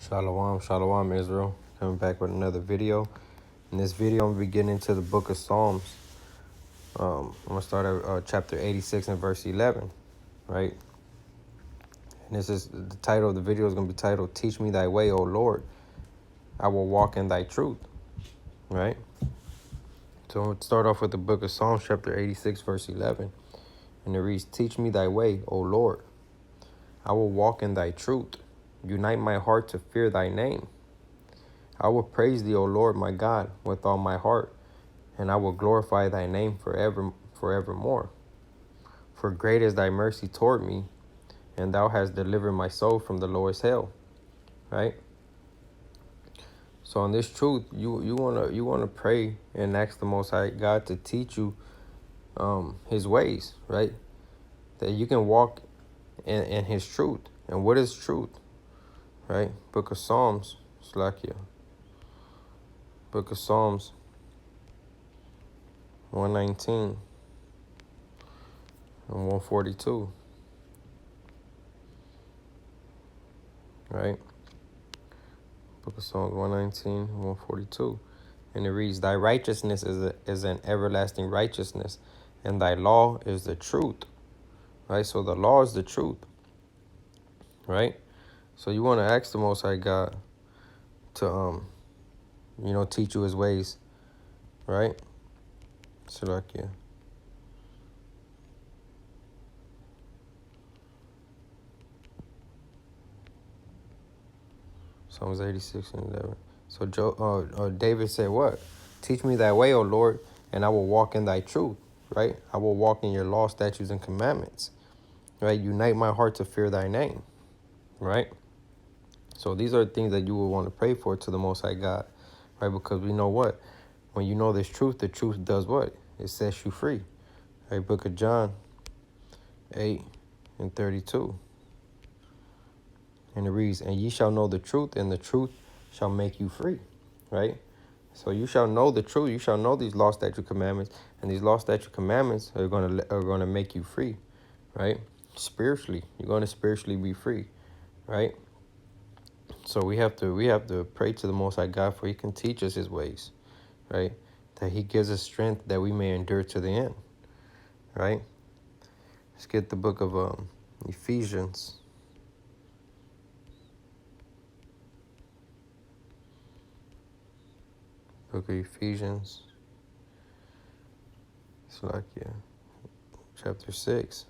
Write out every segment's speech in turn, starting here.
Shalom, shalom, Israel. Coming back with another video. In this video, I'm beginning to the book of Psalms. I'm going to start at chapter 86 and verse 11, right? And this is the title of the video is going to be titled, Teach Me Thy Way, O Lord. I will walk in Thy truth, right? So I'm going to start off with the book of Psalms, chapter 86, verse 11. And it reads, Teach me Thy way, O Lord. I will walk in Thy truth. Unite my heart to fear Thy name. I will praise Thee, O Lord, my God, with all my heart, and I will glorify Thy name forevermore. For great is Thy mercy toward me, and Thou hast delivered my soul from the lowest hell. Right? So on this truth, you wanna pray and ask the Most High God to teach you His ways, right? That you can walk in His truth. And what is truth? Right? Book of Psalms, Slakia. Book of Psalms 119 and 142. Right? Book of Psalms 119 and 142. And it reads, Thy righteousness is an everlasting righteousness, and Thy law is the truth. Right? So the law is the truth. Right? So you want to ask the Most High God to teach you His ways. Right? Salakia. Psalms 86 and 11. So David said what? Teach me Thy way, O Lord, and I will walk in Thy truth. Right? I will walk in Your law, statutes, and commandments. Right? Unite my heart to fear Thy name. Right? So these are things that you will want to pray for to the Most High God. Right? Because we know what? When you know this truth, the truth does what? It sets you free. Right? Book of John 8 and 32. And it reads, And ye shall know the truth, and the truth shall make you free. Right? So you shall know the truth. You shall know these law, statute, commandments. And these law, statute, commandments are gonna make you free. Right? Spiritually. You're going to spiritually be free. Right? So we have to pray to the Most High God, for He can teach us His ways. Right? That He gives us strength that we may endure to the end. Right? Let's get the book of Ephesians. Book of Ephesians. It's like, chapter 6.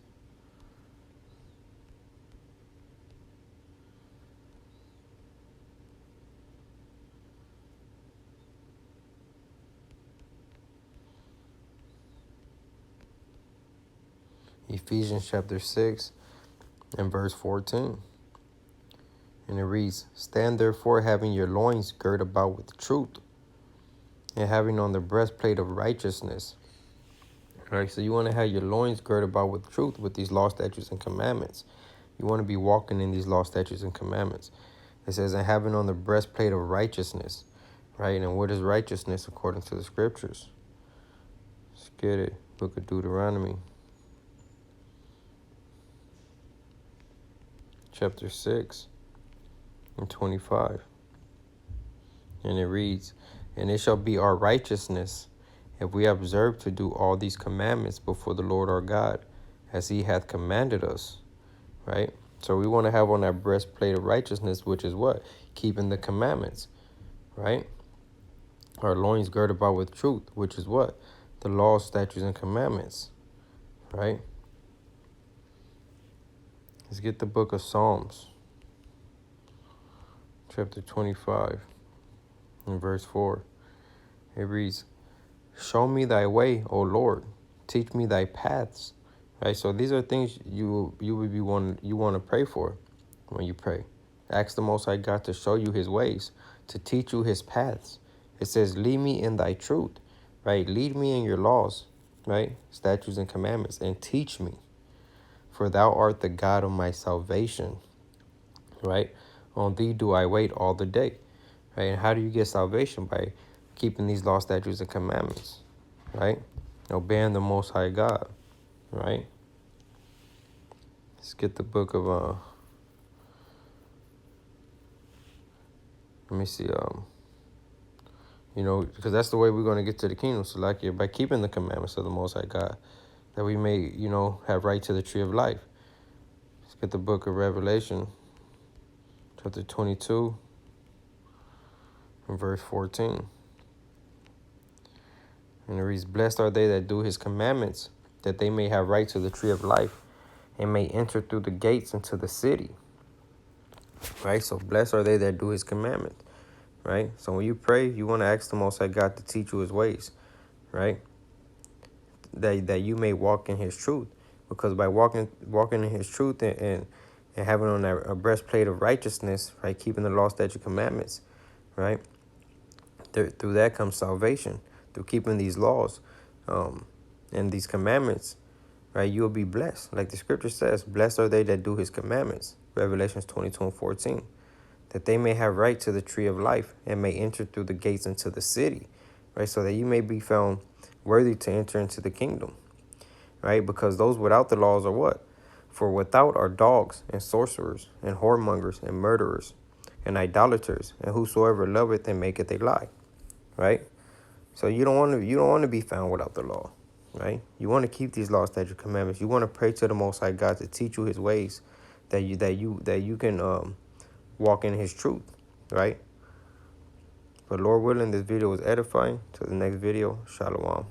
Ephesians chapter 6 and verse 14. And it reads, Stand therefore, having your loins girt about with truth, and having on the breastplate of righteousness. All right, so you want to have your loins girt about with truth, with these law, statutes, and commandments. You want to be walking in these law, statutes, and commandments. It says, and having on the breastplate of righteousness. Right, and what is righteousness according to the scriptures? Let's get it. Book of Deuteronomy. Chapter 6 and 25. And it reads, And it shall be our righteousness, if we observe to do all these commandments before the Lord our God, as He hath commanded us. Right? So we want to have on that breastplate of righteousness, which is what? Keeping the commandments. Right? Our loins girded about with truth, which is what? The laws, statutes, and commandments. Right? Let's get the book of Psalms, chapter 25, and verse 4. It reads, Show me Thy way, O Lord. Teach me Thy paths. Right? So these are things you want to pray for when you pray. Ask the Most High God to show you His ways, to teach you His paths. It says, Lead me in Thy truth. Right? Lead me in Your laws, right? Statutes and commandments, and teach me. For Thou art the God of my salvation. Right? On Thee do I wait all the day. Right? And how do you get salvation? By keeping these law, statutes, and commandments. Right? Obeying the Most High God. Right? Let's get the book of let me see. You know, because that's the way we're going to get to the kingdom. So, like, by keeping the commandments of the Most High God, that we may, you know, have right to the tree of life. Let's get the book of Revelation, chapter 22, and verse 14. And it reads, "Blessed are they that do his commandments, that they may have right to the tree of life, and may enter through the gates into the city." Right? So, blessed are they that do his commandments. Right? So, when you pray, you want to ask the Most High God to teach you his ways. Right? That you may walk in his truth. Because by walking in his truth and having on a breastplate of righteousness, right, keeping the law, statute, commandments, right, through that comes salvation. Through keeping these laws and these commandments, right, you will be blessed. Like the scripture says, blessed are they that do his commandments. Revelations 22:14. That they may have right to the tree of life and may enter through the gates into the city, right, so that you may be found worthy to enter into the kingdom. Right? Because those without the laws are what? For without are dogs and sorcerers and whoremongers and murderers and idolaters and whosoever loveth and maketh a lie. Right? So you don't want to be found without the law. Right? You want to keep these laws, statutes, commandments. You want to pray to the Most High God to teach you his ways, that you can walk in his truth. Right? But Lord willing, this video was edifying. Till the next video, Shalom.